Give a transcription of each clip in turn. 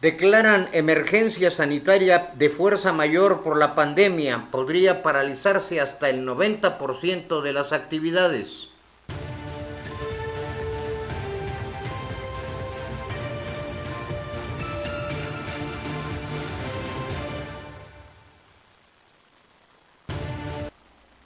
Declaran emergencia sanitaria de fuerza mayor por la pandemia. Podría paralizarse hasta el 90% de las actividades.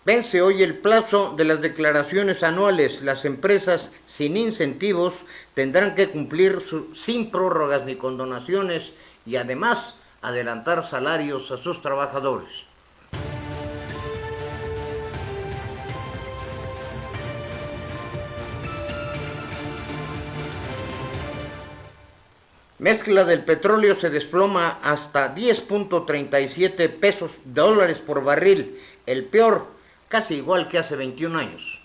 Vence hoy el plazo de las declaraciones anuales. Las empresas sin incentivos tendrán que cumplir sin prórrogas ni condonaciones y además adelantar salarios a sus trabajadores. Mezcla del petróleo se desploma hasta 10.37 pesos dólares por barril, el peor, casi igual que hace 21 años.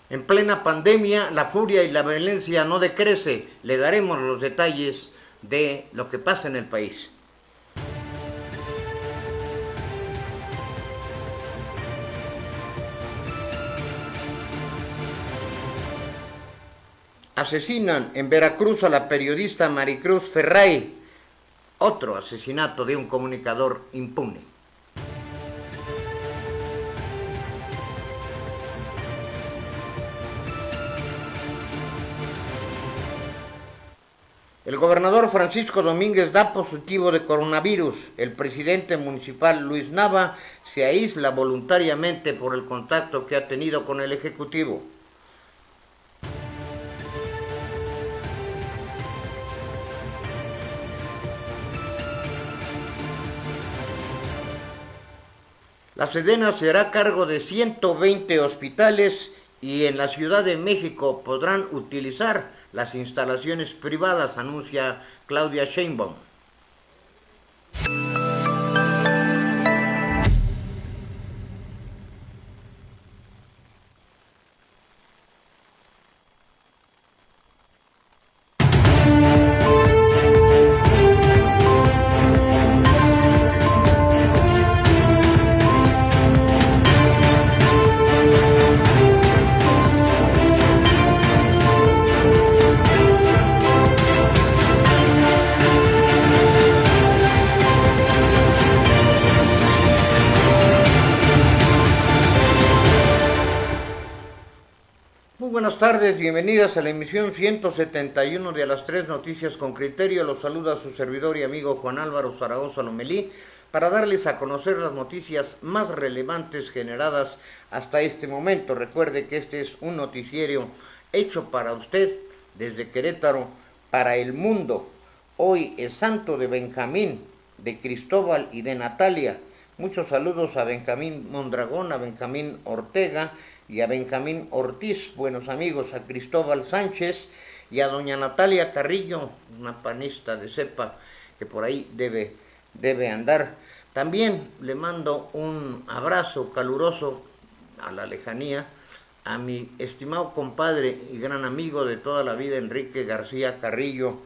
En plena pandemia, la furia y la violencia no decrece. Le daremos los detalles de lo que pasa en el país. Asesinan en Veracruz a la periodista Maricruz Ferray. Otro asesinato de un comunicador impune. El gobernador Francisco Domínguez da positivo de coronavirus. El presidente municipal Luis Nava se aísla voluntariamente por el contacto que ha tenido con el Ejecutivo. La Sedena se hará cargo de 120 hospitales y en la Ciudad de México podrán utilizar las instalaciones privadas, anuncia Claudia Sheinbaum. Buenas tardes, bienvenidas a la emisión 171 de A las 3 Noticias con Criterio. Los saluda su servidor y amigo Juan Álvaro Zaragoza Lomelí para darles a conocer las noticias más relevantes generadas hasta este momento. Recuerde que este es un noticiero hecho para usted desde Querétaro para el mundo. Hoy es santo de Benjamín, de Cristóbal y de Natalia. Muchos saludos a Benjamín Mondragón, a Benjamín Ortega y a Benjamín Ortiz, buenos amigos, a Cristóbal Sánchez y a doña Natalia Carrillo, una panista de cepa que por ahí debe andar. También le mando un abrazo caluroso a la lejanía a mi estimado compadre y gran amigo de toda la vida, Enrique García Carrillo.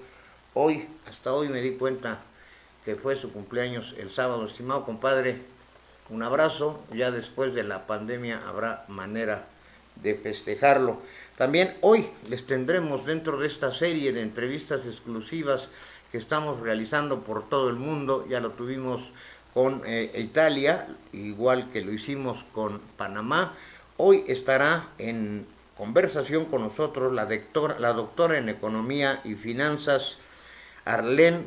Hasta hoy me di cuenta que fue su cumpleaños el sábado. Estimado compadre, un abrazo. Ya después de la pandemia habrá manera de festejarlo. También hoy les tendremos dentro de esta serie de entrevistas exclusivas que estamos realizando por todo el mundo. Ya lo tuvimos con Italia, igual que lo hicimos con Panamá. Hoy estará en conversación con nosotros la doctora en Economía y Finanzas, Arlene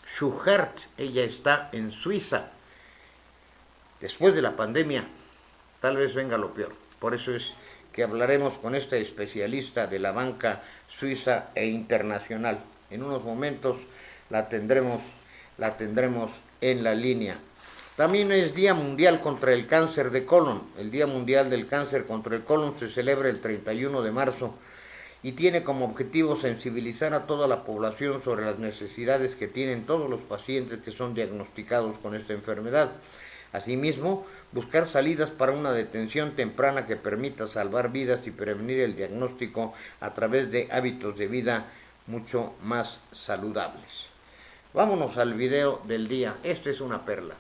Schuchert. Ella está en Suiza. Después de la pandemia, tal vez venga lo peor. Por eso es que hablaremos con esta especialista de la banca suiza e internacional. En unos momentos la tendremos en la línea. También es Día Mundial contra el Cáncer de Colon. El Día Mundial del Cáncer contra el Colon se celebra el 31 de marzo y tiene como objetivo sensibilizar a toda la población sobre las necesidades que tienen todos los pacientes que son diagnosticados con esta enfermedad. Asimismo, buscar salidas para una detención temprana que permita salvar vidas y prevenir el diagnóstico a través de hábitos de vida mucho más saludables. Vámonos al video del día. Esta es una perla,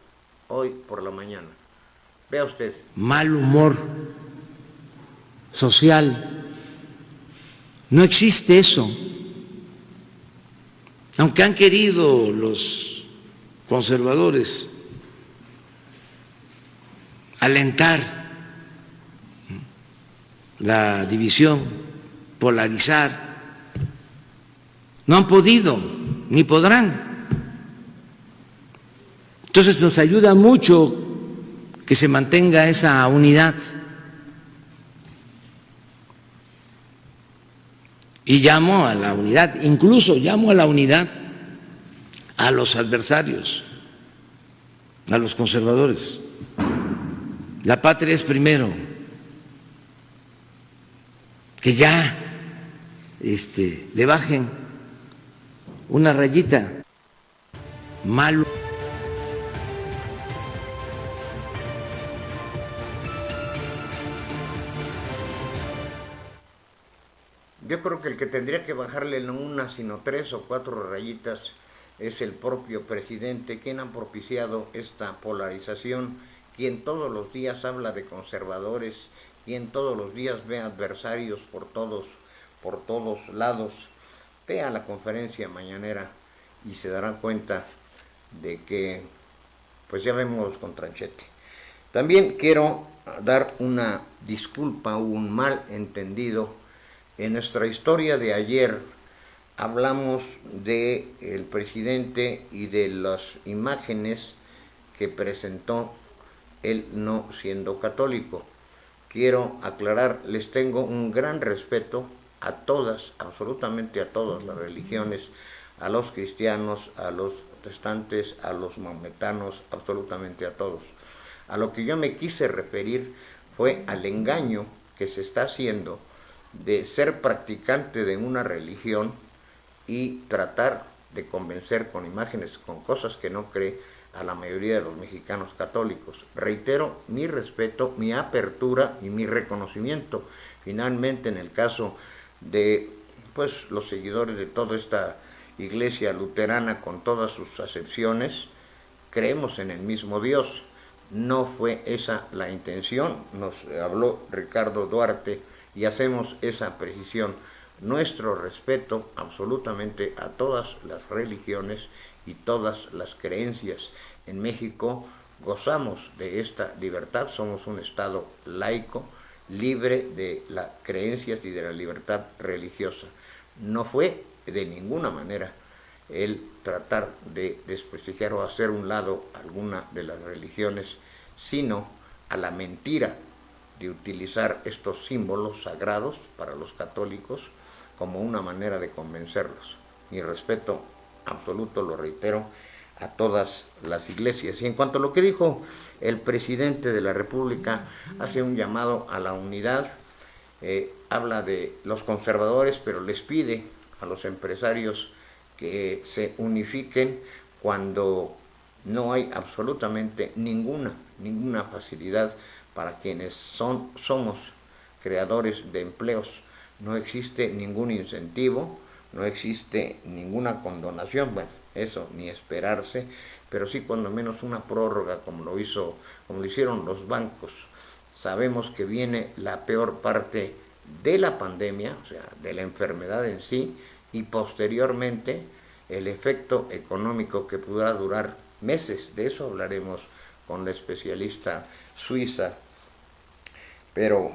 hoy por la mañana. Vea usted. Mal humor social. No existe eso. Aunque han querido los conservadores alentar la división, polarizar, no han podido ni podrán. Entonces nos ayuda mucho que se mantenga esa unidad. Y llamo a la unidad, incluso llamo a la unidad a los adversarios, a los conservadores. La patria es primero. Que ya le bajen una rayita. Malo. Yo creo que el que tendría que bajarle no una, sino 3 o 4 rayitas es el propio presidente, quien ha propiciado esta polarización, quien todos los días habla de conservadores, quien todos los días ve adversarios por todos lados. Vea la conferencia mañanera y se dará cuenta de que pues ya vemos con tranchete. También quiero dar una disculpa, un mal entendido. En nuestra historia de ayer hablamos del presidente y de las imágenes que presentó él no siendo católico. Quiero aclarar, les tengo un gran respeto a todas, absolutamente a todas las religiones, a los cristianos, a los protestantes, a los maometanos, absolutamente a todos. A lo que yo me quise referir fue al engaño que se está haciendo de ser practicante de una religión y tratar de convencer con imágenes, con cosas que no cree a la mayoría de los mexicanos católicos. Reitero mi respeto, mi apertura y mi reconocimiento. Finalmente, en el caso de pues los seguidores de toda esta iglesia luterana con todas sus acepciones, creemos en el mismo Dios. No fue esa la intención, nos habló Ricardo Duarte y hacemos esa precisión. Nuestro respeto absolutamente a todas las religiones y todas las creencias. En México gozamos de esta libertad, somos un estado laico, libre de las creencias y de la libertad religiosa. No fue de ninguna manera el tratar de desprestigiar o hacer un lado alguna de las religiones, sino a la mentira de utilizar estos símbolos sagrados para los católicos como una manera de convencerlos. Mi respeto absoluto, lo reitero, a todas las iglesias. Y en cuanto a lo que dijo el presidente de la República, hace un llamado a la unidad, habla de los conservadores, pero les pide a los empresarios que se unifiquen cuando no hay absolutamente ninguna facilidad para quienes somos creadores de empleos. No existe ningún incentivo, no existe ninguna condonación, bueno, eso ni esperarse, pero sí cuando menos una prórroga como lo hicieron los bancos. Sabemos que viene la peor parte de la pandemia, o sea, de la enfermedad en sí, y posteriormente el efecto económico que podrá durar meses. De eso hablaremos con la especialista suiza, pero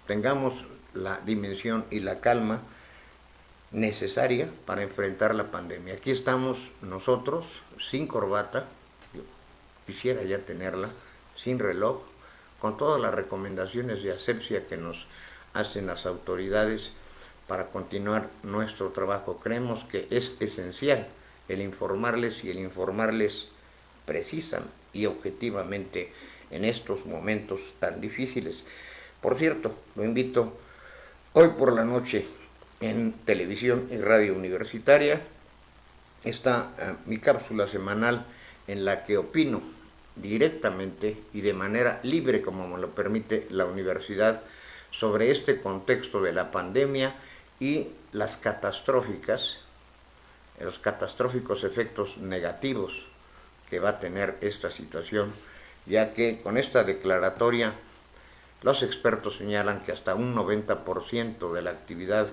tengamos la dimensión y la calma necesaria para enfrentar la pandemia. Aquí estamos nosotros, sin corbata, yo quisiera ya tenerla, sin reloj, con todas las recomendaciones de asepsia que nos hacen las autoridades para continuar nuestro trabajo. Creemos que es esencial el informarles y el informarles precisan y objetivamente en estos momentos tan difíciles. Por cierto, lo invito hoy por la noche en televisión y radio universitaria. Está mi cápsula semanal en la que opino directamente y de manera libre, como me lo permite la universidad, sobre este contexto de la pandemia y los catastróficos efectos negativos que va a tener esta situación ya que con esta declaratoria los expertos señalan que hasta un 90% de la actividad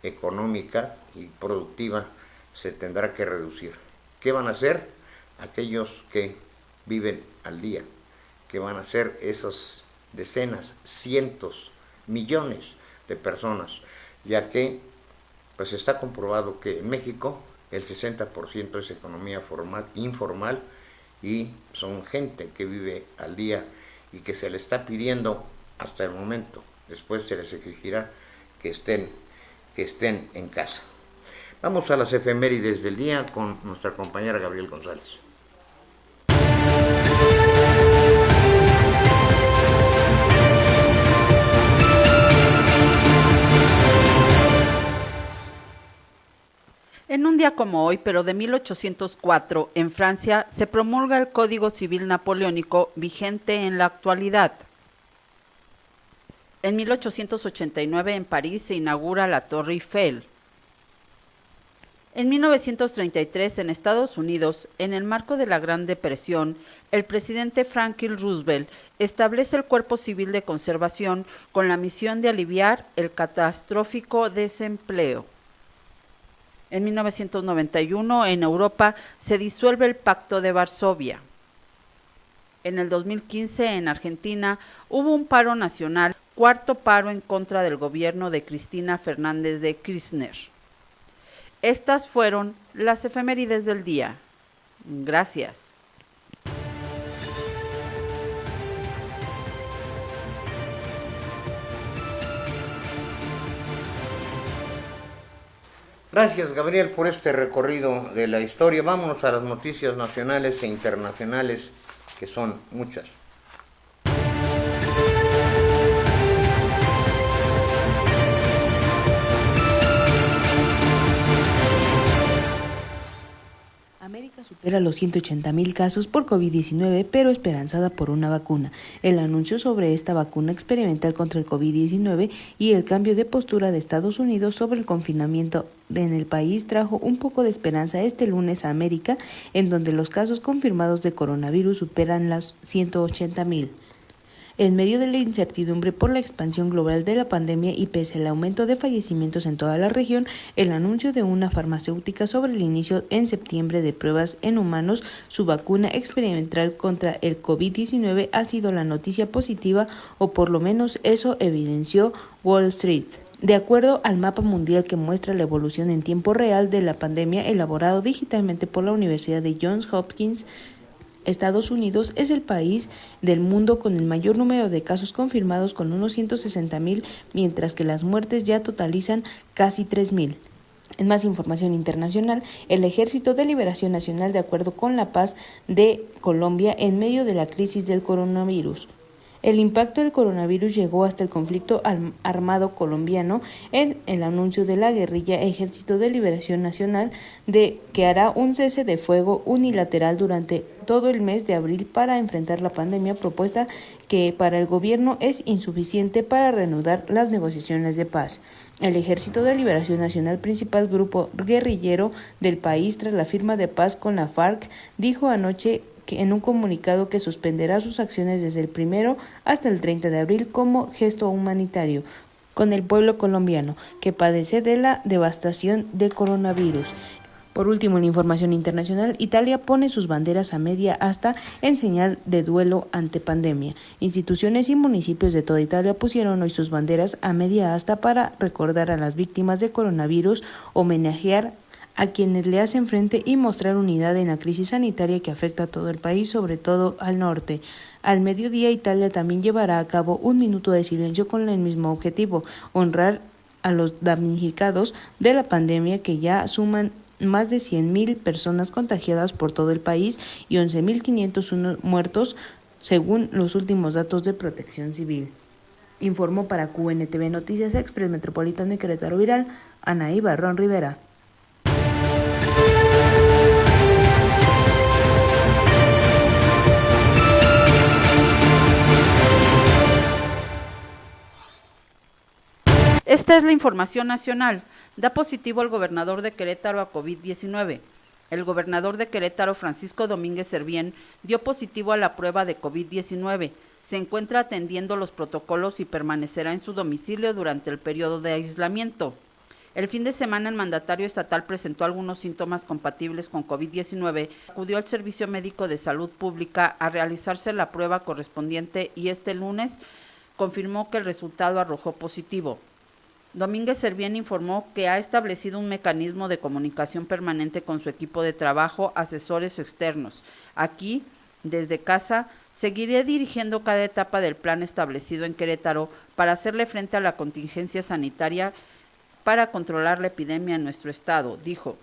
económica y productiva se tendrá que reducir. ¿Qué van a hacer aquellos que viven al día? ¿Qué van a hacer esas decenas, cientos, millones de personas? Ya que pues está comprobado que en México el 60% es economía informal y son gente que vive al día y que se le está pidiendo hasta el momento, después se les exigirá que estén en casa. Vamos a las efemérides del día con nuestra compañera Gabriel González. En un día como hoy, pero de 1804, en Francia, se promulga el Código Civil Napoleónico vigente en la actualidad. En 1889, en París, se inaugura la Torre Eiffel. En 1933, en Estados Unidos, en el marco de la Gran Depresión, el presidente Franklin Roosevelt establece el Cuerpo Civil de Conservación con la misión de aliviar el catastrófico desempleo. En 1991, en Europa, se disuelve el Pacto de Varsovia. En el 2015, en Argentina, hubo un paro nacional, cuarto paro en contra del gobierno de Cristina Fernández de Kirchner. Estas fueron las efemérides del día. Gracias. Gracias, Gabriel, por este recorrido de la historia. Vámonos a las noticias nacionales e internacionales, que son muchas. América supera los 180,000 casos por COVID-19, pero esperanzada por una vacuna. El anuncio sobre esta vacuna experimental contra el COVID-19 y el cambio de postura de Estados Unidos sobre el confinamiento en el país trajo un poco de esperanza este lunes a América, en donde los casos confirmados de coronavirus superan las 180,000. En medio de la incertidumbre por la expansión global de la pandemia y pese al aumento de fallecimientos en toda la región, el anuncio de una farmacéutica sobre el inicio en septiembre de pruebas en humanos, su vacuna experimental contra el COVID-19 ha sido la noticia positiva, o por lo menos eso evidenció Wall Street. De acuerdo al mapa mundial que muestra la evolución en tiempo real de la pandemia elaborado digitalmente por la Universidad de Johns Hopkins, Estados Unidos es el país del mundo con el mayor número de casos confirmados, con unos 160,000, mientras que las muertes ya totalizan casi 3,000. En más información internacional, el Ejército de Liberación Nacional, de acuerdo con la paz de Colombia en medio de la crisis del coronavirus. El impacto del coronavirus llegó hasta el conflicto armado colombiano en el anuncio de la guerrilla Ejército de Liberación Nacional de que hará un cese de fuego unilateral durante todo el mes de abril para enfrentar la pandemia, propuesta que para el gobierno es insuficiente para reanudar las negociaciones de paz. El Ejército de Liberación Nacional, principal grupo guerrillero del país tras la firma de paz con la FARC, dijo anoche en un comunicado que suspenderá sus acciones desde el 1 hasta el 30 de abril como gesto humanitario con el pueblo colombiano que padece de la devastación del coronavirus. Por último, en información internacional, Italia pone sus banderas a media asta en señal de duelo ante pandemia. Instituciones y municipios de toda Italia pusieron hoy sus banderas a media asta para recordar a las víctimas de coronavirus, homenajear a quienes le hacen frente y mostrar unidad en la crisis sanitaria que afecta a todo el país, sobre todo al norte. Al mediodía, Italia también llevará a cabo un minuto de silencio con el mismo objetivo: honrar a los damnificados de la pandemia, que ya suman más de 100,000 personas contagiadas por todo el país y 11,501 muertos, según los últimos datos de Protección Civil. Informó para QNTV Noticias Express Metropolitano y Querétaro Viral, Anaí Barrón Rivera. Esta es la información nacional. Da positivo al gobernador de Querétaro a COVID-19. El gobernador de Querétaro, Francisco Domínguez Servién, dio positivo a la prueba de COVID-19. Se encuentra atendiendo los protocolos y permanecerá en su domicilio durante el periodo de aislamiento. El fin de semana el mandatario estatal presentó algunos síntomas compatibles con COVID-19, acudió al Servicio Médico de Salud Pública a realizarse la prueba correspondiente y este lunes confirmó que el resultado arrojó positivo. Domínguez Servién informó que ha establecido un mecanismo de comunicación permanente con su equipo de trabajo, asesores externos. Aquí, desde casa, seguiré dirigiendo cada etapa del plan establecido en Querétaro para hacerle frente a la contingencia sanitaria para controlar la epidemia en nuestro estado, dijo.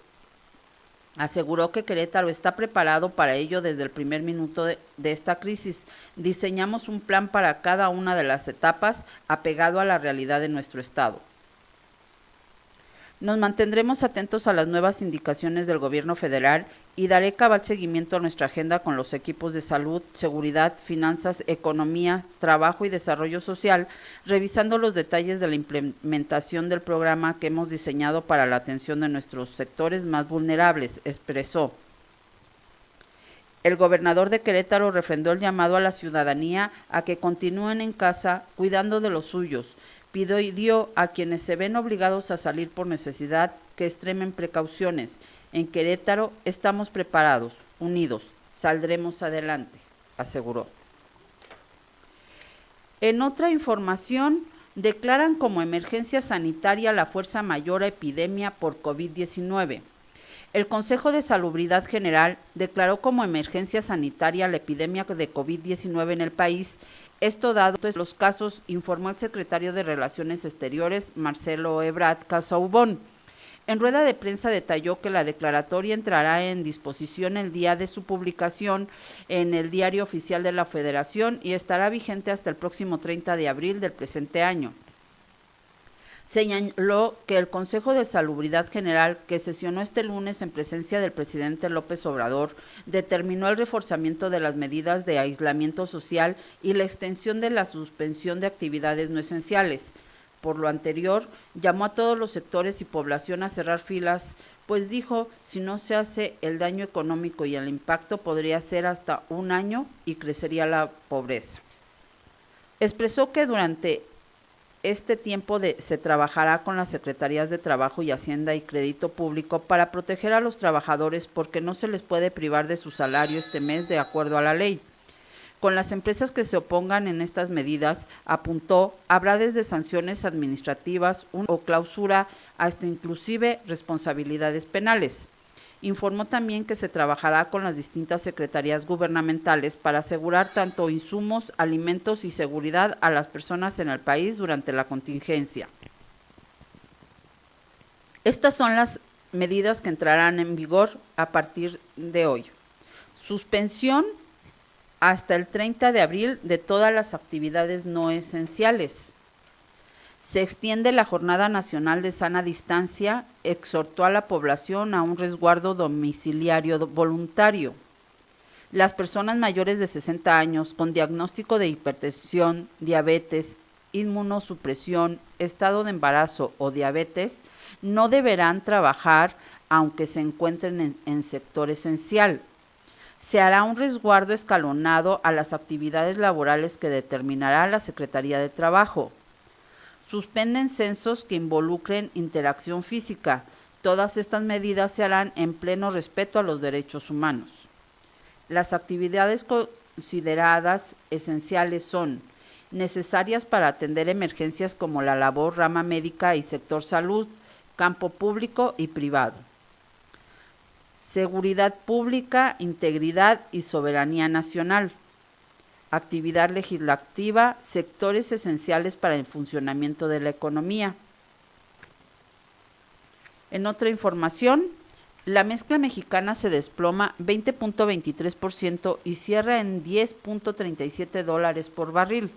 Aseguró que Querétaro está preparado para ello desde el primer minuto de esta crisis. Diseñamos un plan para cada una de las etapas apegado a la realidad de nuestro estado. Nos mantendremos atentos a las nuevas indicaciones del gobierno federal y daré cabal seguimiento a nuestra agenda con los equipos de salud, seguridad, finanzas, economía, trabajo y desarrollo social, revisando los detalles de la implementación del programa que hemos diseñado para la atención de nuestros sectores más vulnerables, expresó. El gobernador de Querétaro refrendó el llamado a la ciudadanía a que continúen en casa cuidando de los suyos. Pidió a quienes se ven obligados a salir por necesidad que extremen precauciones. En Querétaro estamos preparados, unidos, saldremos adelante, aseguró. En otra información, declaran como emergencia sanitaria la fuerza mayor a epidemia por COVID-19. El Consejo de Salubridad General declaró como emergencia sanitaria la epidemia de COVID-19 en el país. Esto dado los casos, informó el secretario de Relaciones Exteriores, Marcelo Ebrard Casaubon. En rueda de prensa detalló que la declaratoria entrará en disposición el día de su publicación en el Diario Oficial de la Federación y estará vigente hasta el próximo 30 de abril del presente año. Señaló que el Consejo de Salubridad General, que sesionó este lunes en presencia del presidente López Obrador, determinó el reforzamiento de las medidas de aislamiento social y la extensión de la suspensión de actividades no esenciales. Por lo anterior, llamó a todos los sectores y población a cerrar filas, pues dijo, si no se hace, el daño económico y el impacto podría ser hasta 1 año y crecería la pobreza. Expresó que durante este tiempo se trabajará con las Secretarías de Trabajo y Hacienda y Crédito Público para proteger a los trabajadores porque no se les puede privar de su salario este mes de acuerdo a la ley. Con las empresas que se opongan en estas medidas, apuntó, habrá desde sanciones administrativas o clausura hasta inclusive responsabilidades penales. Informó también que se trabajará con las distintas secretarías gubernamentales para asegurar tanto insumos, alimentos y seguridad a las personas en el país durante la contingencia. Estas son las medidas que entrarán en vigor a partir de hoy. Suspensión hasta el 30 de abril de todas las actividades no esenciales. Se extiende la Jornada Nacional de Sana Distancia, exhortó a la población a un resguardo domiciliario voluntario. Las personas mayores de 60 años con diagnóstico de hipertensión, diabetes, inmunosupresión, estado de embarazo o diabetes no deberán trabajar aunque se encuentren en sector esencial. Se hará un resguardo escalonado a las actividades laborales que determinará la Secretaría de Trabajo. Suspenden censos que involucren interacción física. Todas estas medidas se harán en pleno respeto a los derechos humanos. Las actividades consideradas esenciales son necesarias para atender emergencias como la labor, rama médica y sector salud, campo público y privado. Seguridad pública, integridad y soberanía nacional. Actividad legislativa, sectores esenciales para el funcionamiento de la economía. En otra información, la mezcla mexicana se desploma 20.23% y cierra en $10.37 por barril.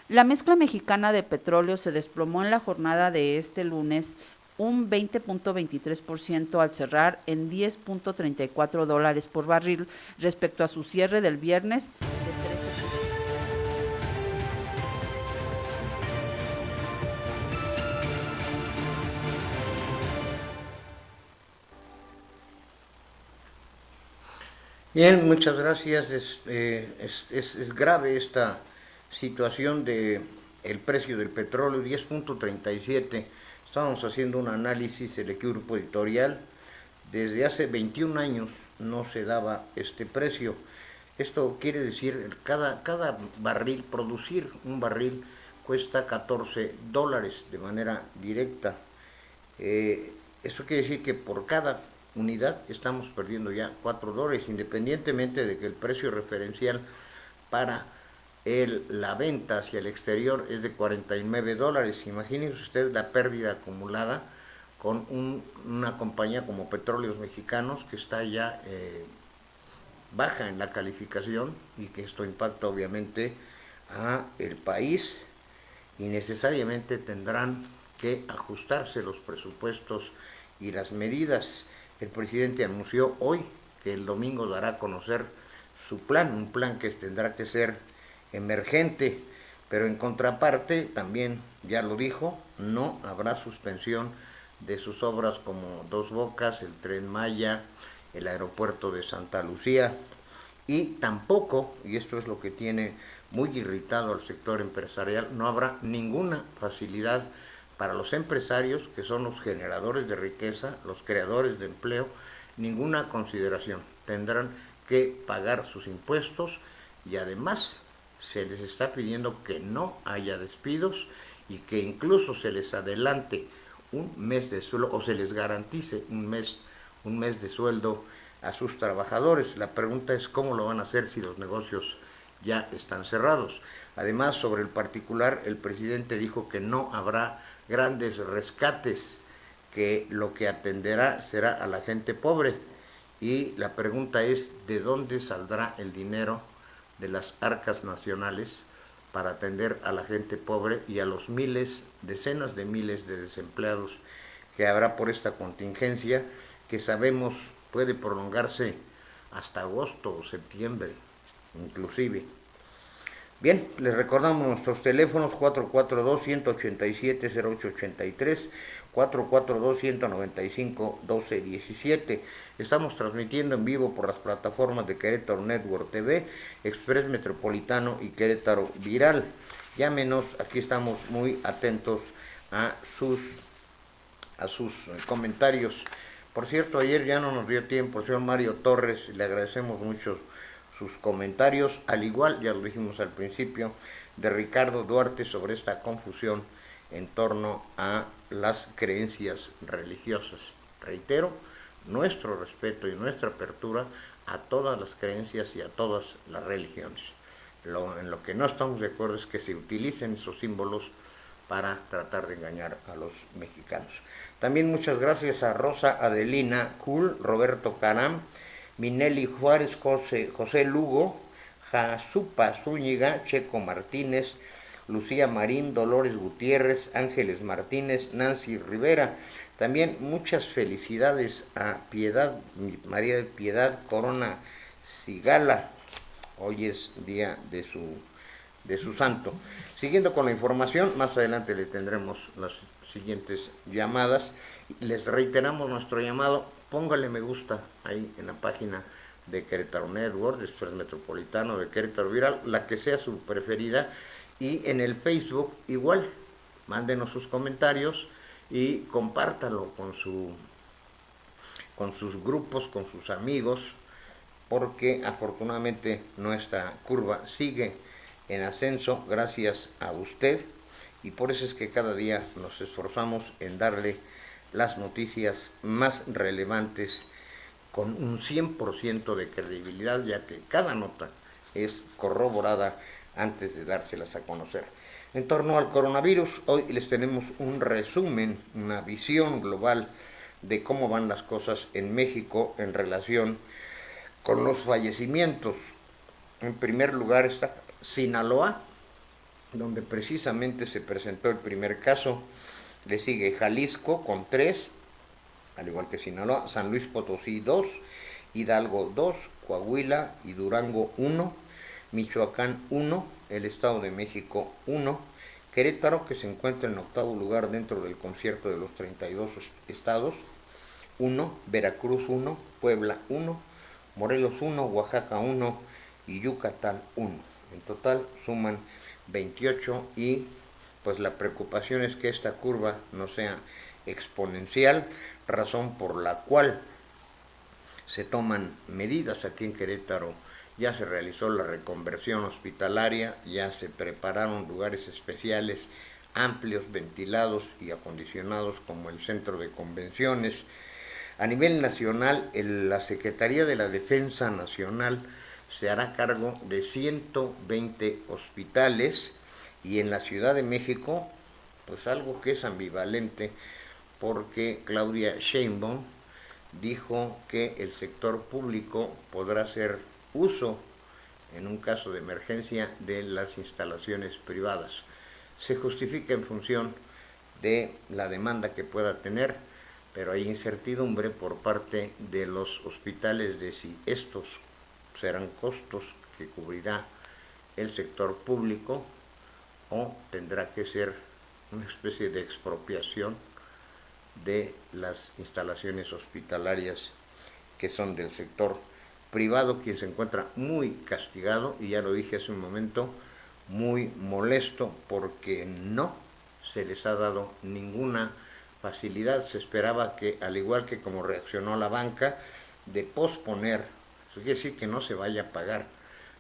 La mezcla mexicana de petróleo se desplomó en la jornada de este lunes un 20.23% al cerrar en $10.34 por barril respecto a su cierre del viernes de 13. Bien, muchas gracias. Es grave esta situación de el precio del petróleo, 10.37. Estábamos haciendo un análisis, el equipo editorial. Desde hace 21 años no se daba este precio. Esto quiere decir, cada barril, producir un barril cuesta $14 de manera directa. Esto quiere decir que por cada unidad estamos perdiendo ya $4, independientemente de que el precio referencial para la venta hacia el exterior es de $49. Imagínense usted la pérdida acumulada con una compañía como Petróleos Mexicanos, que está ya baja en la calificación, y que esto impacta obviamente a el país, y necesariamente tendrán que ajustarse los presupuestos y las medidas. El presidente anunció hoy que el domingo dará a conocer su plan, un plan que tendrá que ser emergente, pero en contraparte también ya lo dijo, no habrá suspensión de sus obras como Dos Bocas, el Tren Maya, el aeropuerto de Santa Lucía, y tampoco, y esto es lo que tiene muy irritado al sector empresarial, no habrá ninguna facilidad para los empresarios, que son los generadores de riqueza, los creadores de empleo, ninguna consideración. Tendrán que pagar sus impuestos, y además se les está pidiendo que no haya despidos y que incluso se les adelante un mes de sueldo, o se les garantice un mes de sueldo a sus trabajadores. La pregunta es cómo lo van a hacer si los negocios ya están cerrados. Además, sobre el particular, el presidente dijo que no habrá grandes rescates, que lo que atenderá será a la gente pobre, y la pregunta es ¿de dónde saldrá el dinero de las arcas nacionales para atender a la gente pobre y a los miles, decenas de miles de desempleados que habrá por esta contingencia, que sabemos puede prolongarse hasta agosto o septiembre inclusive? Bien, les recordamos nuestros teléfonos: 442-187-0883, 442-195-1217. Estamos transmitiendo en vivo por las plataformas de Querétaro Network TV, Express Metropolitano y Querétaro Viral. Llámenos, aquí estamos muy atentos a sus comentarios. Por cierto, ayer ya no nos dio tiempo, señor Mario Torres, le agradecemos mucho sus comentarios, al igual, ya lo dijimos al principio, de Ricardo Duarte sobre esta confusión en torno a las creencias religiosas. Reitero, nuestro respeto y nuestra apertura a todas las creencias y a todas las religiones. En lo que no estamos de acuerdo es que se utilicen esos símbolos para tratar de engañar a los mexicanos. También muchas gracias a Rosa Adelina Cool, Roberto Caram, Minelli Juárez, José Lugo, Jasupa Zúñiga, Checo Martínez, Lucía Marín, Dolores Gutiérrez, Ángeles Martínez, Nancy Rivera. También muchas felicidades a Piedad, María de Piedad Corona Sigala. Hoy es día de su santo. Siguiendo con la información, más adelante le tendremos las siguientes llamadas. Les reiteramos nuestro llamado: póngale me gusta ahí en la página de Querétaro Network, de Express Metropolitano, de Querétaro Viral, la que sea su preferida, y en el Facebook igual, mándenos sus comentarios y compártalo con sus grupos, con sus amigos, porque afortunadamente nuestra curva sigue en ascenso gracias a usted, y por eso es que cada día nos esforzamos en darle las noticias más relevantes con un 100% de credibilidad, ya que cada nota es corroborada antes de dárselas a conocer. En torno al coronavirus, hoy les tenemos un resumen, una visión global de cómo van las cosas en México en relación con los fallecimientos. En primer lugar está Sinaloa, donde precisamente se presentó el primer caso. Le sigue Jalisco con 3, al igual que Sinaloa, San Luis Potosí 2, Hidalgo 2, Coahuila y Durango 1, Michoacán 1, el Estado de México 1, Querétaro, que se encuentra en octavo lugar dentro del concierto de los 32 estados, 1, Veracruz 1, Puebla 1, Morelos 1, Oaxaca 1 y Yucatán 1. En total suman 28 y pues la preocupación es que esta curva no sea exponencial, razón por la cual se toman medidas aquí en Querétaro. Ya se realizó la reconversión hospitalaria, ya se prepararon lugares especiales, amplios, ventilados y acondicionados como el centro de convenciones. A nivel nacional, la Secretaría de la Defensa Nacional se hará cargo de 120 hospitales y en la Ciudad de México, pues algo que es ambivalente, porque Claudia Sheinbaum dijo que el sector público podrá hacer uso, en un caso de emergencia, de las instalaciones privadas. Se justifica en función de la demanda que pueda tener, pero hay incertidumbre por parte de los hospitales de si estos serán costos que cubrirá el sector público o tendrá que ser una especie de expropiación de las instalaciones hospitalarias que son del sector privado, quien se encuentra muy castigado, y ya lo dije hace un momento, muy molesto porque no se les ha dado ninguna facilidad. Se esperaba que, al igual que como reaccionó la banca, de posponer, eso quiere decir que no se vaya a pagar,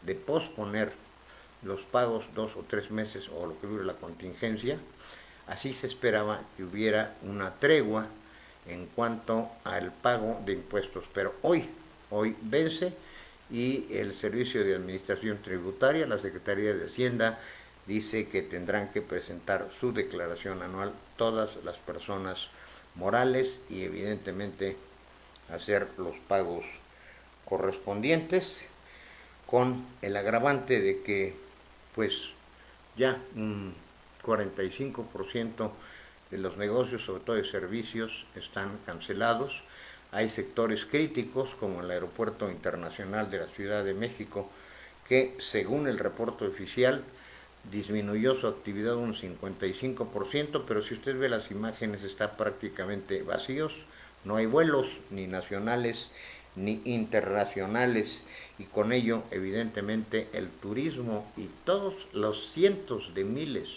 de posponer los pagos 2 o 3 meses o lo que dure la contingencia. Así se esperaba que hubiera una tregua en cuanto al pago de impuestos, pero hoy vence y el Servicio de Administración Tributaria, la Secretaría de Hacienda, dice que tendrán que presentar su declaración anual todas las personas morales y evidentemente hacer los pagos correspondientes, con el agravante de que pues ya un 45% de los negocios, sobre todo de servicios, están cancelados. Hay sectores críticos como el Aeropuerto Internacional de la Ciudad de México, que según el reporte oficial disminuyó su actividad un 55%, pero si usted ve las imágenes está prácticamente vacíos, no hay vuelos ni nacionales ni internacionales, y con ello evidentemente el turismo y todos los cientos de miles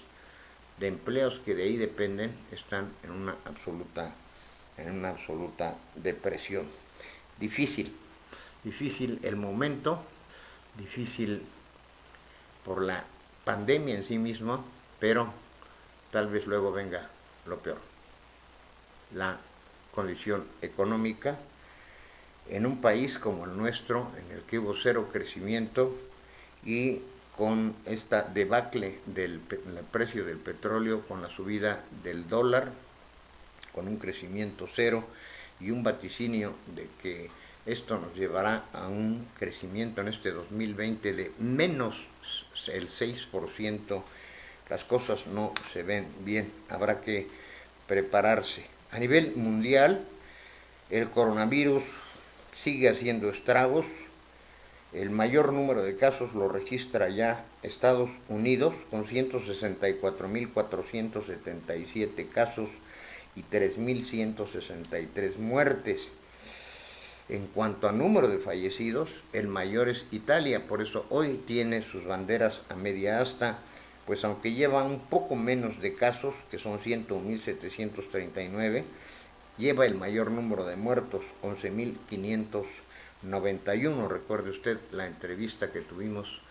de empleos que de ahí dependen están en una absoluta depresión. Difícil el momento, difícil por la pandemia en sí misma, pero tal vez luego venga lo peor, la condición económica en un país como el nuestro, en el que hubo cero crecimiento y con esta debacle del precio del petróleo, con la subida del dólar, con un crecimiento cero y un vaticinio de que esto nos llevará a un crecimiento en este 2020 de menos el 6%, las cosas no se ven bien, habrá que prepararse. A nivel mundial, el coronavirus sigue haciendo estragos. El mayor número de casos lo registra ya Estados Unidos, con 164.477 casos y 3.163 muertes. En cuanto a número de fallecidos, el mayor es Italia, por eso hoy tiene sus banderas a media asta, pues aunque lleva un poco menos de casos, que son 101.739, lleva el mayor número de muertos, 11.591. Recuerde usted la entrevista que tuvimos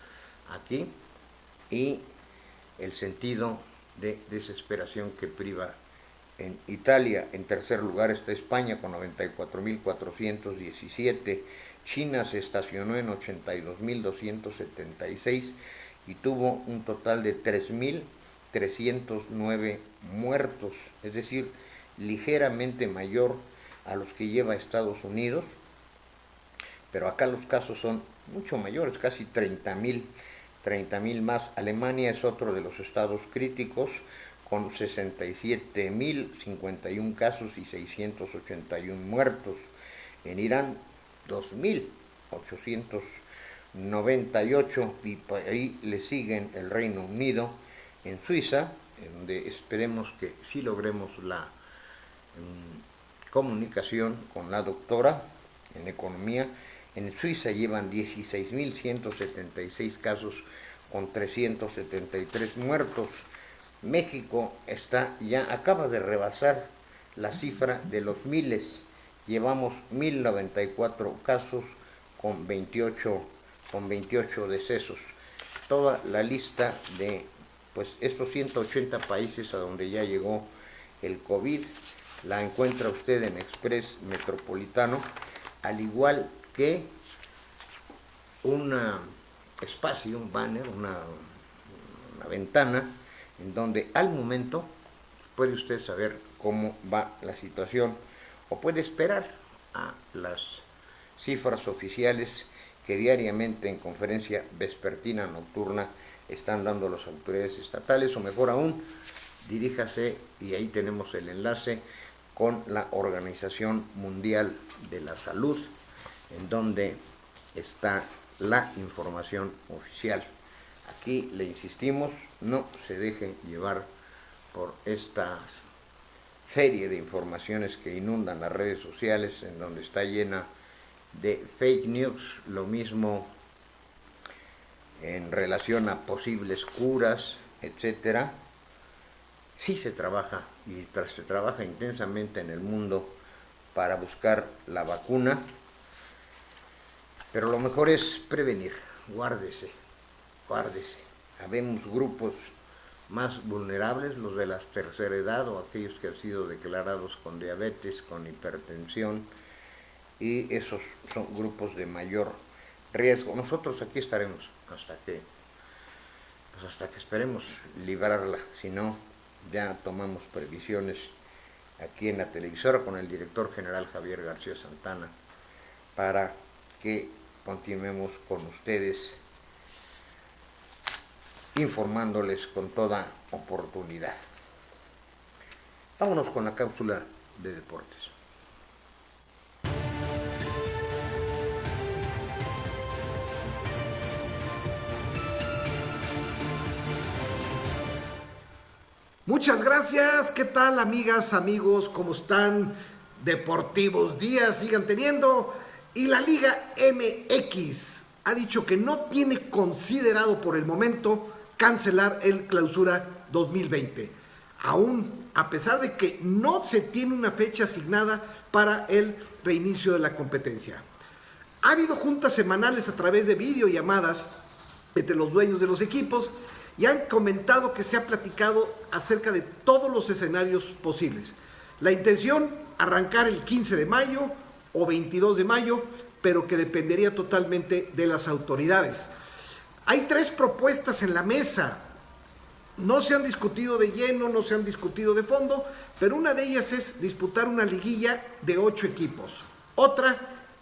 aquí y el sentido de desesperación que priva en Italia. En tercer lugar está España con 94.417. China se estacionó en 82.276 y tuvo un total de 3.309 muertos, es decir, ligeramente mayor a los que lleva Estados Unidos, pero acá los casos son mucho mayores, casi 30.000 más. Alemania es otro de los estados críticos, con 67.051 casos y 681 muertos. En Irán, 2.898, y por ahí le siguen el Reino Unido. En Suiza, donde esperemos que sí logremos la comunicación con la doctora en economía, En Suiza llevan 16.176 casos con 373 muertos. México acaba de rebasar la cifra de los miles. Llevamos 1.094 casos con 28 decesos. Toda la lista de estos 180 países a donde ya llegó el COVID la encuentra usted en Express Metropolitano, al igual que un espacio, un banner, una ventana en donde al momento puede usted saber cómo va la situación o puede esperar a las cifras oficiales que diariamente en conferencia vespertina nocturna están dando las autoridades estatales, o mejor aún, diríjase, y ahí tenemos el enlace, con la Organización Mundial de la Salud, en donde está la información oficial. Aquí le insistimos, no se deje llevar por esta serie de informaciones que inundan las redes sociales, en donde está llena de fake news, lo mismo en relación a posibles curas, etcétera. Sí se trabaja y se trabaja intensamente en el mundo para buscar la vacuna, pero lo mejor es prevenir. Guárdese. Habemos grupos más vulnerables, los de la tercera edad o aquellos que han sido declarados con diabetes, con hipertensión, y esos son grupos de mayor riesgo. Nosotros aquí estaremos hasta que esperemos librarla, si no, ya tomamos previsiones aquí en la televisora con el director general Javier García Santana para que continuemos con ustedes informándoles con toda oportunidad. Vámonos con la cápsula de deportes. Muchas gracias. ¿Qué tal, amigas, amigos? ¿Cómo están? Deportivos días sigan teniendo. Y la Liga MX ha dicho que no tiene considerado por el momento cancelar el Clausura 2020. Aún a pesar de que no se tiene una fecha asignada para el reinicio de la competencia. Ha habido juntas semanales a través de videollamadas entre los dueños de los equipos y han comentado que se ha platicado acerca de todos los escenarios posibles. La intención, arrancar el 15 de mayo o 22 de mayo, pero que dependería totalmente de las autoridades. Hay 3 propuestas en la mesa. No se han discutido de lleno, no se han discutido de fondo, pero una de ellas es disputar una liguilla de 8 equipos, otra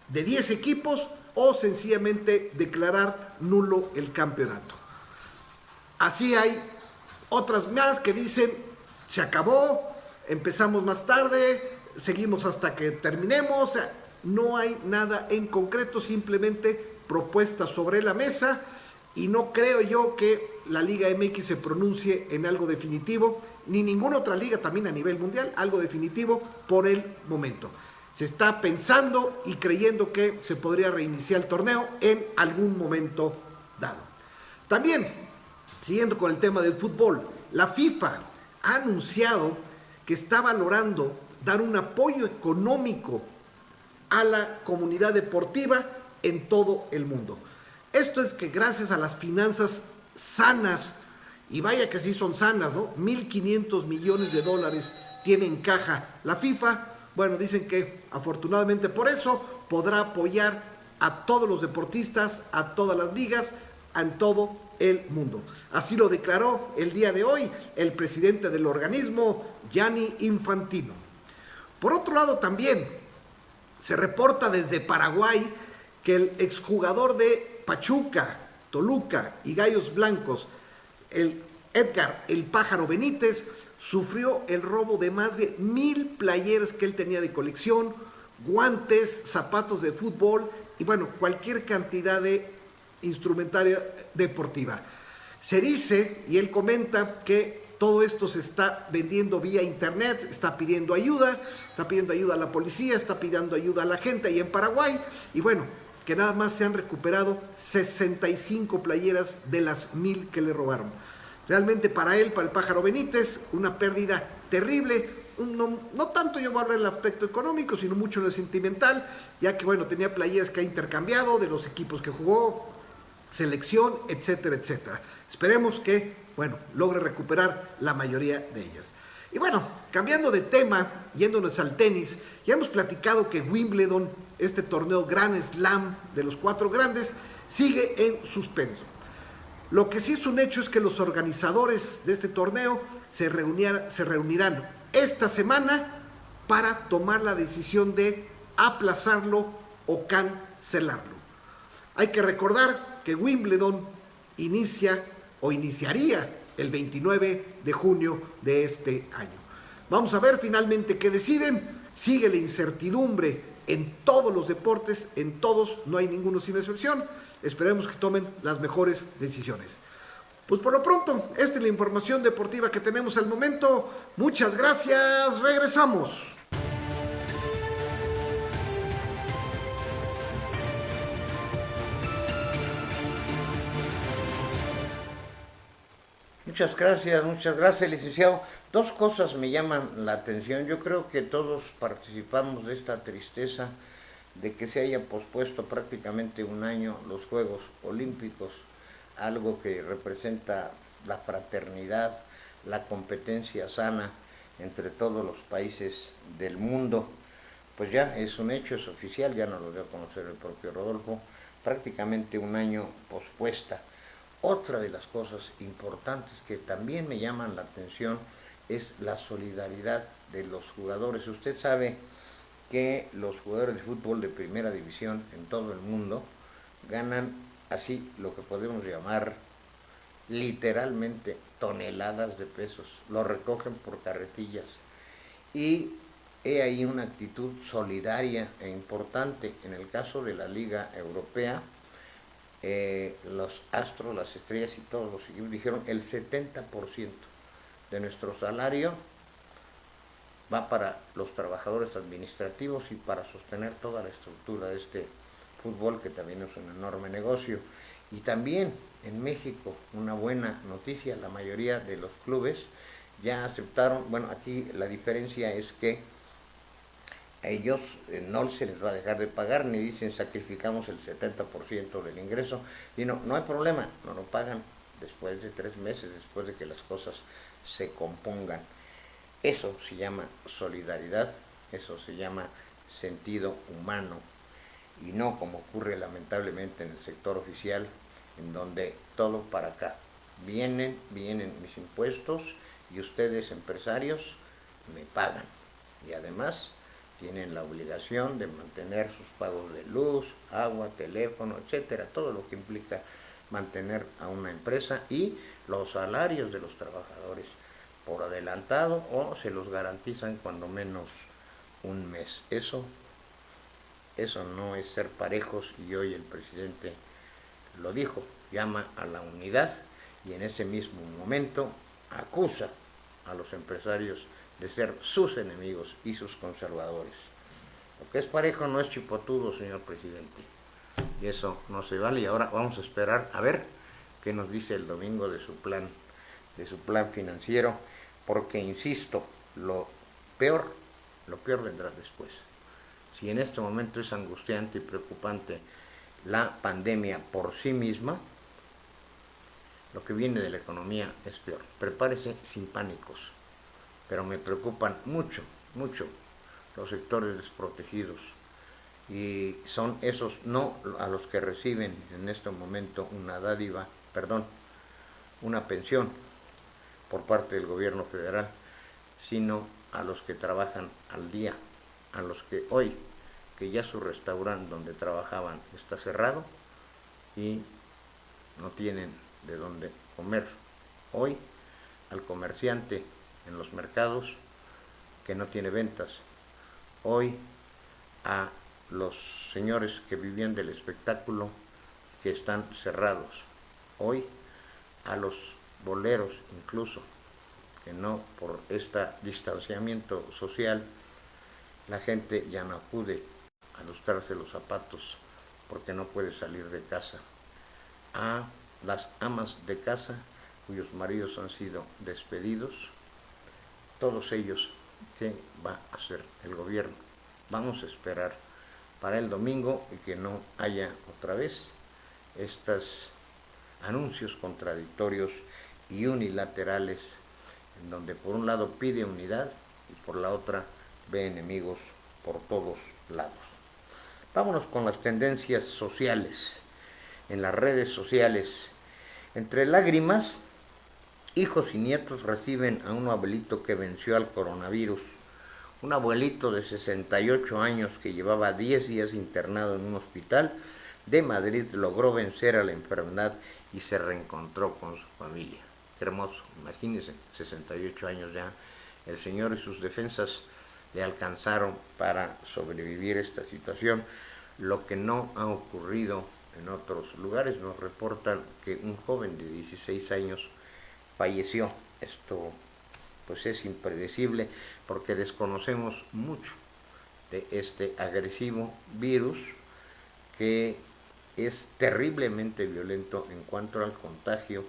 de 10 equipos o sencillamente declarar nulo el campeonato. Así hay otras más que dicen, se acabó, empezamos más tarde, seguimos hasta que terminemos. O sea, no hay nada en concreto, simplemente propuestas sobre la mesa, y no creo yo que la Liga MX se pronuncie en algo definitivo, ni ninguna otra liga también a nivel mundial, algo definitivo por el momento. Se está pensando y creyendo que se podría reiniciar el torneo en algún momento dado. También, siguiendo con el tema del fútbol, la FIFA ha anunciado que está valorando dar un apoyo económico a la comunidad deportiva en todo el mundo. Esto es que gracias a las finanzas sanas, y vaya que sí son sanas, ¿no? 1.500 millones de dólares tiene en caja la FIFA. Bueno, dicen que afortunadamente por eso podrá apoyar a todos los deportistas, a todas las ligas, en todo el mundo. Así lo declaró el día de hoy el presidente del organismo, Gianni Infantino. Por otro lado, también se reporta desde Paraguay que el exjugador de Pachuca, Toluca y Gallos Blancos, el Edgar El Pájaro Benítez, sufrió el robo de más de 1,000 playeras que él tenía de colección, guantes, zapatos de fútbol y bueno, cualquier cantidad de instrumentaria deportiva. Se dice, y él comenta, que todo esto se está vendiendo vía internet, está pidiendo ayuda a la policía, está pidiendo ayuda a la gente ahí en Paraguay, y bueno, que nada más se han recuperado 65 playeras de las 1000 que le robaron. Realmente para él, para el Pájaro Benítez, una pérdida terrible. No tanto yo voy a hablar en el aspecto económico, sino mucho en el sentimental, ya que bueno, tenía playeras que ha intercambiado de los equipos que jugó, selección, etcétera, etcétera. Esperemos que, bueno, logre recuperar la mayoría de ellas. Y bueno, cambiando de tema, yéndonos al tenis, ya hemos platicado que Wimbledon, este torneo Grand Slam de los 4 grandes, sigue en suspenso. Lo que sí es un hecho es que los organizadores de este torneo se reunirán esta semana para tomar la decisión de aplazarlo o cancelarlo. Hay que recordar que Wimbledon iniciaría el 29 de junio de este año. Vamos a ver finalmente qué deciden. Sigue la incertidumbre en todos los deportes, en todos, no hay ninguno sin excepción. Esperemos que tomen las mejores decisiones. Pues por lo pronto, esta es la información deportiva que tenemos al momento. Muchas gracias, regresamos. Muchas gracias, licenciado. Dos cosas me llaman la atención. Yo creo que todos participamos de esta tristeza de que se haya pospuesto prácticamente un año los Juegos Olímpicos, algo que representa la fraternidad, la competencia sana entre todos los países del mundo. Pues ya es un hecho, es oficial, ya nos lo dio a conocer el propio Rodolfo, prácticamente un año pospuesta. Otra de las cosas importantes que también me llaman la atención es la solidaridad de los jugadores. Usted sabe que los jugadores de fútbol de primera división en todo el mundo ganan así lo que podemos llamar literalmente toneladas de pesos, lo recogen por carretillas y he ahí una actitud solidaria e importante. En el caso de la Liga Europea, los astros, las estrellas y todos los equipos dijeron el 70% de nuestro salario va para los trabajadores administrativos y para sostener toda la estructura de este fútbol, que también es un enorme negocio. Y también en México, una buena noticia, la mayoría de los clubes ya aceptaron. Bueno, aquí la diferencia es que a ellos no se les va a dejar de pagar, ni dicen sacrificamos el 70% del ingreso, sino no hay problema, no lo pagan después de 3 meses, después de que las cosas se compongan. Eso se llama solidaridad, eso se llama sentido humano, y no como ocurre lamentablemente en el sector oficial, en donde todo para acá. Vienen mis impuestos y ustedes, empresarios, me pagan. Y además tienen la obligación de mantener sus pagos de luz, agua, teléfono, etcétera, todo lo que implica mantener a una empresa, y los salarios de los trabajadores por adelantado o se los garantizan cuando menos un mes. Eso no es ser parejos, y hoy el presidente lo dijo, llama a la unidad y en ese mismo momento acusa a los empresarios de ser sus enemigos y sus conservadores. Lo que es parejo no es chipotudo, señor presidente, y eso no se vale. Y ahora vamos a esperar a ver qué nos dice el domingo de su plan financiero, porque insisto, lo peor vendrá después. Si en este momento es angustiante y preocupante la pandemia por sí misma, lo que viene de la economía es peor. Prepárese sin pánicos, pero me preocupan mucho los sectores desprotegidos, y son esos no a los que reciben en este momento una pensión por parte del gobierno federal, sino a los que trabajan al día, a los que hoy, que ya su restaurante donde trabajaban está cerrado y no tienen de dónde comer. Hoy al comerciante en los mercados que no tiene ventas. Hoy a los señores que vivían del espectáculo que están cerrados. Hoy a los boleros incluso, que no, por este distanciamiento social, la gente ya no acude a lustrarse los zapatos porque no puede salir de casa. A las amas de casa cuyos maridos han sido despedidos, todos ellos, ¿qué va a hacer el gobierno? Vamos a esperar para el domingo y que no haya otra vez estos anuncios contradictorios y unilaterales, en donde por un lado pide unidad y por la otra ve enemigos por todos lados. Vámonos con las tendencias sociales. En las redes sociales, entre lágrimas, hijos y nietos reciben a un abuelito que venció al coronavirus. Un abuelito de 68 años que llevaba 10 días internado en un hospital de Madrid logró vencer a la enfermedad y se reencontró con su familia. Qué hermoso, imagínense, 68 años ya. El señor y sus defensas le alcanzaron para sobrevivir esta situación, lo que no ha ocurrido en otros lugares. Nos reportan que un joven de 16 años falleció. Esto pues es impredecible porque desconocemos mucho de este agresivo virus que es terriblemente violento en cuanto al contagio,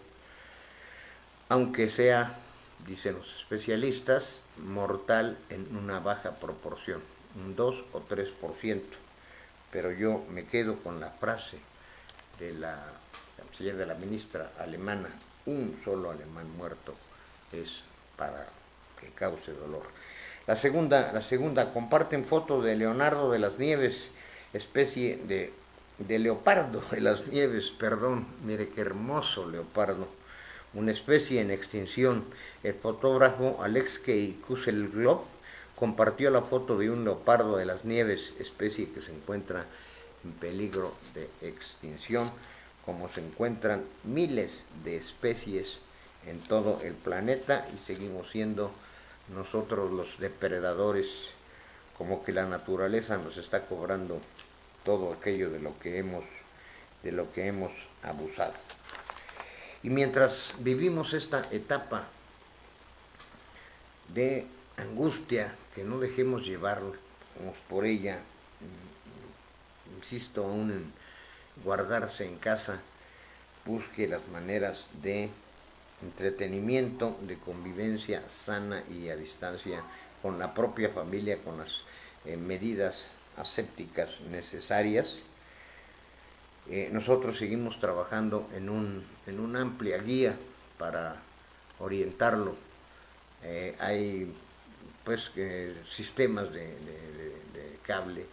aunque sea, dicen los especialistas, mortal en una baja proporción, un 2 o 3%. Pero yo me quedo con la frase de la canciller, de la ministra alemana: un solo alemán muerto es para que cause dolor. La segunda, comparten foto de Leonardo de las Nieves, especie de leopardo de las nieves, perdón, mire qué hermoso leopardo, una especie en extinción. El fotógrafo Alexei Kuselglov compartió la foto de un leopardo de las nieves, especie que se encuentra en peligro de extinción, como se encuentran miles de especies en todo el planeta, y seguimos siendo nosotros los depredadores, como que la naturaleza nos está cobrando todo aquello de lo que hemos abusado. Y mientras vivimos esta etapa de angustia, que no dejemos llevarnos por ella, insisto aún en guardarse en casa, busque las maneras de entretenimiento, de convivencia sana y a distancia con la propia familia, con las medidas asépticas necesarias. Nosotros seguimos trabajando en una amplia guía para orientarlo. Hay pues sistemas de cable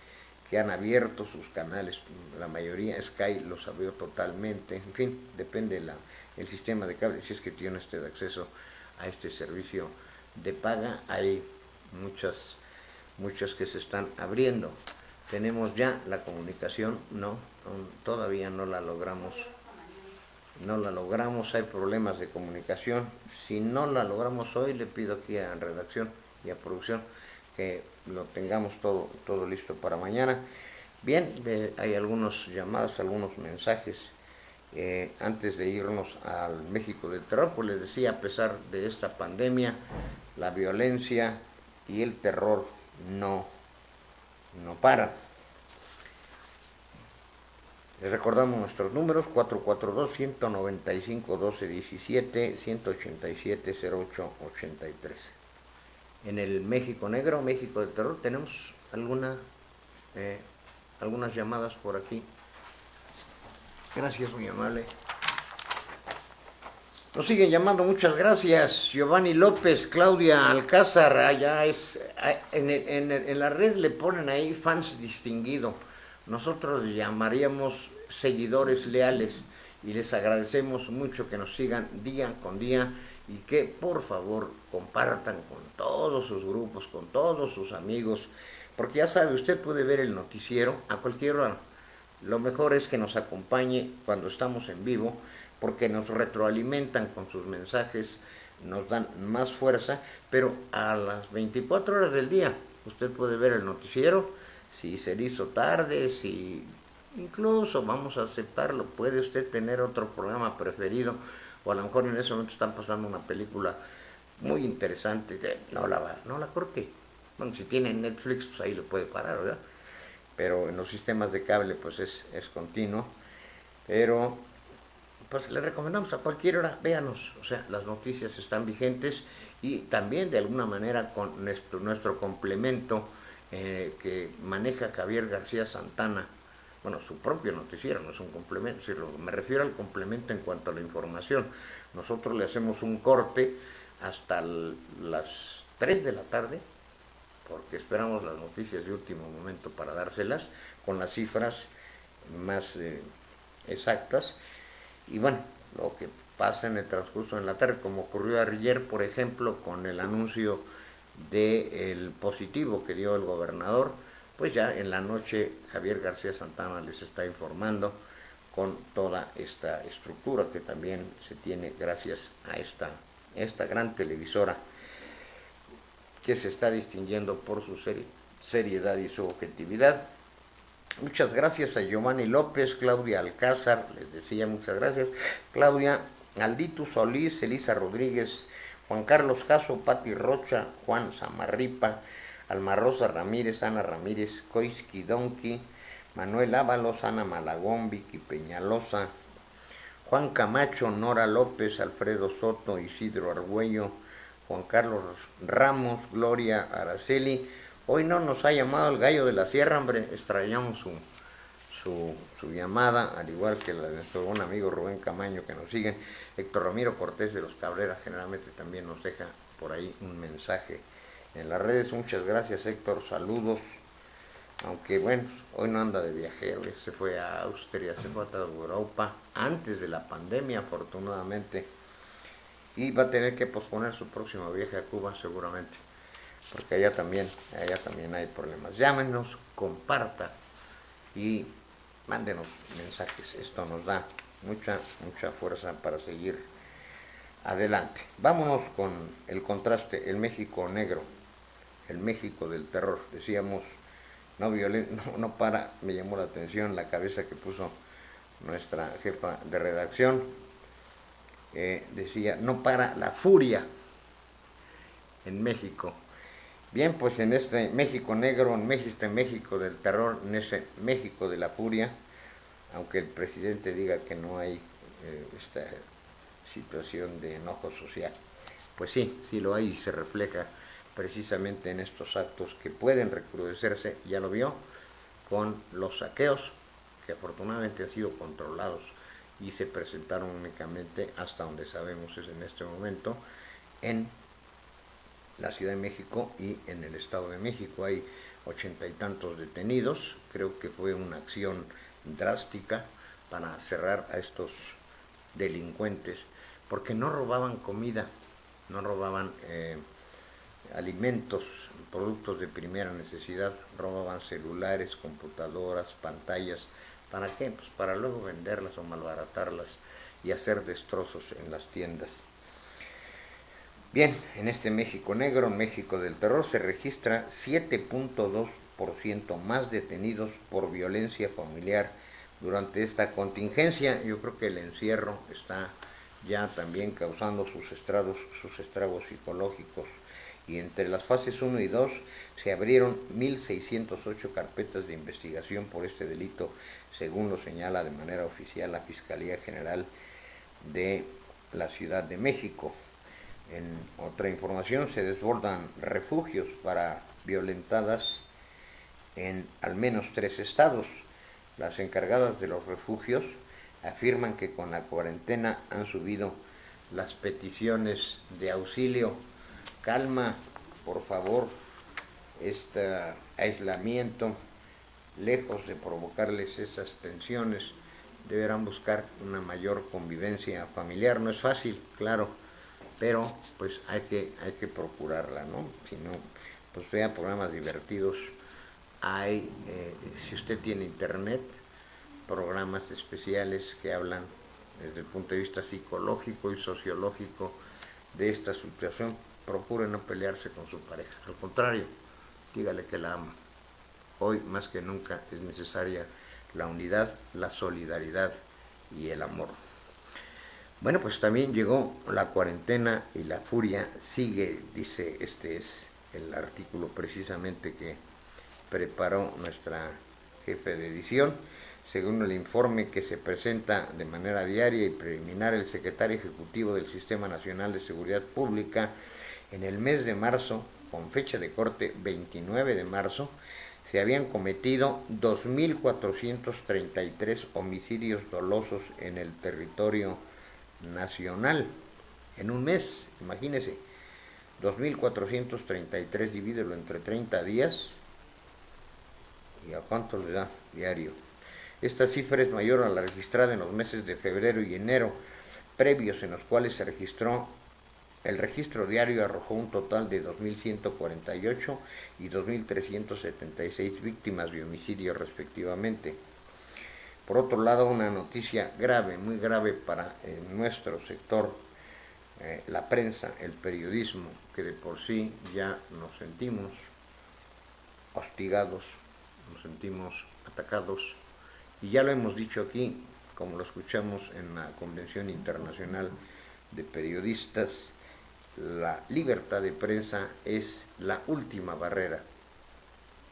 que han abierto sus canales, la mayoría. Sky los abrió totalmente, en fin, depende el sistema de cable, si es que tiene usted acceso a este servicio de paga. Hay muchas que se están abriendo. Tenemos ya la comunicación, no, todavía no la logramos, hay problemas de comunicación. Si no la logramos hoy, le pido aquí a redacción y a producción que lo tengamos todo listo para mañana. Bien, hay algunas llamadas, algunos mensajes. Antes de irnos al México del terror, pues les decía, a pesar de esta pandemia, la violencia y el terror no paran. Les recordamos nuestros números: 442-195-1217, 187-0883. En el México Negro, México del terror, tenemos algunas llamadas por aquí. Gracias, muy amable. Nos siguen llamando, muchas gracias. Giovanni López, Claudia Alcázar, allá en la red le ponen ahí fans distinguido. Nosotros llamaríamos seguidores leales, y les agradecemos mucho que nos sigan día con día y que por favor compartan con todos sus grupos, con todos sus amigos, porque ya sabe, usted puede ver el noticiero a cualquier hora. Lo mejor es que nos acompañe cuando estamos en vivo, porque nos retroalimentan con sus mensajes, nos dan más fuerza, pero a las 24 horas del día usted puede ver el noticiero. Si se le hizo tarde, si incluso vamos a aceptarlo, puede usted tener otro programa preferido, o a lo mejor en ese momento están pasando una película muy interesante, no la corte. Bueno, si tiene Netflix, pues ahí lo puede parar, ¿verdad? pero en los sistemas de cable pues es continuo, pero pues le recomendamos a cualquier hora, véanos, o sea, las noticias están vigentes y también de alguna manera con nuestro complemento que maneja Javier García Santana, bueno, su propio noticiero, no es un complemento, me refiero al complemento en cuanto a la información. Nosotros le hacemos un corte hasta las 3 de la tarde, porque esperamos las noticias de último momento para dárselas, con las cifras más exactas, y bueno, lo que pasa en el transcurso de la tarde, como ocurrió ayer, por ejemplo, con el anuncio del positivo que dio el gobernador, pues ya en la noche Javier García Santana les está informando con toda esta estructura que también se tiene gracias a esta gran televisora que se está distinguiendo por su seriedad y su objetividad. Muchas gracias a Giovanni López, Claudia Alcázar, les decía muchas gracias, Claudia, Aldito Solís, Elisa Rodríguez, Juan Carlos Caso, Pati Rocha, Juan Zamarripa, Alma Rosa Ramírez, Ana Ramírez, Koiski Donki, Manuel Ábalos, Ana Malagón, Vicky Peñalosa, Juan Camacho, Nora López, Alfredo Soto, Isidro Argüello, Juan Carlos Ramos, Gloria Araceli. Hoy no nos ha llamado el gallo de la sierra, hombre, extrañamos su llamada, al igual que la de nuestro buen amigo Rubén Camaño que nos siguen. Héctor Ramiro Cortés de los Cabreras generalmente también nos deja por ahí un mensaje en las redes. Muchas gracias, Héctor, saludos. Aunque bueno, hoy no anda de viajero, se fue a Austria, se fue a toda Europa, antes de la pandemia afortunadamente, y va a tener que posponer su próximo viaje a Cuba seguramente, porque allá también hay problemas. Llámenos, comparta y mándenos mensajes, esto nos da mucha fuerza para seguir adelante. Vámonos con el contraste, el México negro, el México del terror. Decíamos, no para, me llamó la atención la cabeza que puso nuestra jefa de redacción, decía, no para la furia en México. Bien, pues en este México negro, en este México del terror, en ese México de la furia, aunque el presidente diga que no hay esta situación de enojo social, pues sí lo hay y se refleja precisamente en estos actos que pueden recrudecerse, ya lo vio, con los saqueos, que afortunadamente han sido controlados y se presentaron únicamente, hasta donde sabemos es en este momento, en la Ciudad de México y en el Estado de México. Hay 80 y tantos detenidos. Creo que fue una acción drástica para cerrar a estos delincuentes, porque no robaban comida, no robaban alimentos, productos de primera necesidad, robaban celulares, computadoras, pantallas. ¿Para qué? Pues para luego venderlas o malbaratarlas y hacer destrozos en las tiendas. Bien, en este México negro, en México del terror, se registra 7.2% más detenidos por violencia familiar durante esta contingencia. Yo creo que el encierro está ya también causando sus estragos psicológicos. Y entre las fases 1 y 2 se abrieron 1.608 carpetas de investigación por este delito, según lo señala de manera oficial la Fiscalía General de la Ciudad de México. En otra información, se desbordan refugios para violentadas en al menos 3 estados. Las encargadas de los refugios afirman que con la cuarentena han subido las peticiones de auxilio. Calma, por favor, este aislamiento, lejos de provocarles esas tensiones, deberán buscar una mayor convivencia familiar. No es fácil, claro, pero pues hay que procurarla, ¿no? Si no, pues vea programas divertidos. Hay, si usted tiene internet, programas especiales que hablan desde el punto de vista psicológico y sociológico de esta situación. Procure no pelearse con su pareja, al contrario, dígale que la ama. Hoy más que nunca es necesaria la unidad, la solidaridad y el amor. Bueno, pues también llegó la cuarentena y la furia sigue, dice, este es el artículo precisamente que preparó nuestra jefe de edición. Según el informe que se presenta de manera diaria y preliminar, el secretario ejecutivo del Sistema Nacional de Seguridad Pública, en el mes de marzo, con fecha de corte 29 de marzo, se habían cometido 2.433 homicidios dolosos en el territorio nacional. En un mes, imagínense, 2.433, divídelo entre 30 días, ¿y a cuánto le da diario? Esta cifra es mayor a la registrada en los meses de febrero y enero, previos, en los cuales el registro diario arrojó un total de 2.148 y 2.376 víctimas de homicidio respectivamente. Por otro lado, una noticia grave, muy grave para nuestro sector, la prensa, el periodismo, que de por sí ya nos sentimos hostigados, nos sentimos atacados, y ya lo hemos dicho aquí, como lo escuchamos en la Convención Internacional de Periodistas, la libertad de prensa es la última barrera,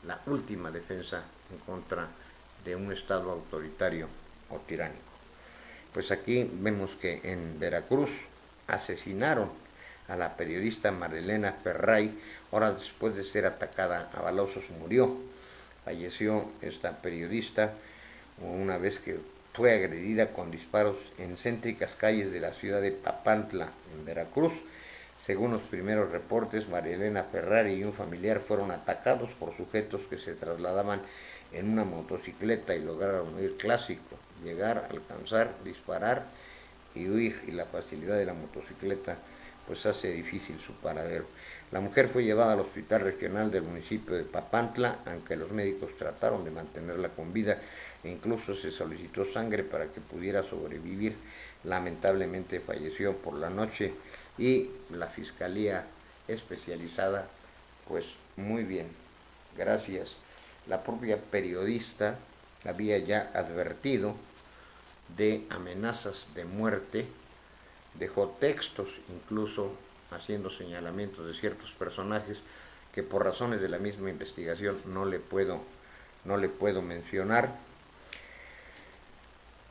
la última defensa en contra de un Estado autoritario o tiránico. Pues aquí vemos que en Veracruz asesinaron a la periodista Marilena Ferray, horas después de ser atacada a balazos murió. Falleció esta periodista una vez que fue agredida con disparos en céntricas calles de la ciudad de Papantla, en Veracruz. Según los primeros reportes, Marilena Ferrari y un familiar fueron atacados por sujetos que se trasladaban en una motocicleta y lograron huir. Clásico, llegar, alcanzar, disparar y huir, y la facilidad de la motocicleta pues hace difícil su paradero. La mujer fue llevada al hospital regional del municipio de Papantla, aunque los médicos trataron de mantenerla con vida e incluso se solicitó sangre para que pudiera sobrevivir. Lamentablemente falleció por la noche y la Fiscalía Especializada, pues muy bien, gracias. La propia periodista había ya advertido de amenazas de muerte, dejó textos incluso haciendo señalamientos de ciertos personajes que por razones de la misma investigación no le puedo mencionar,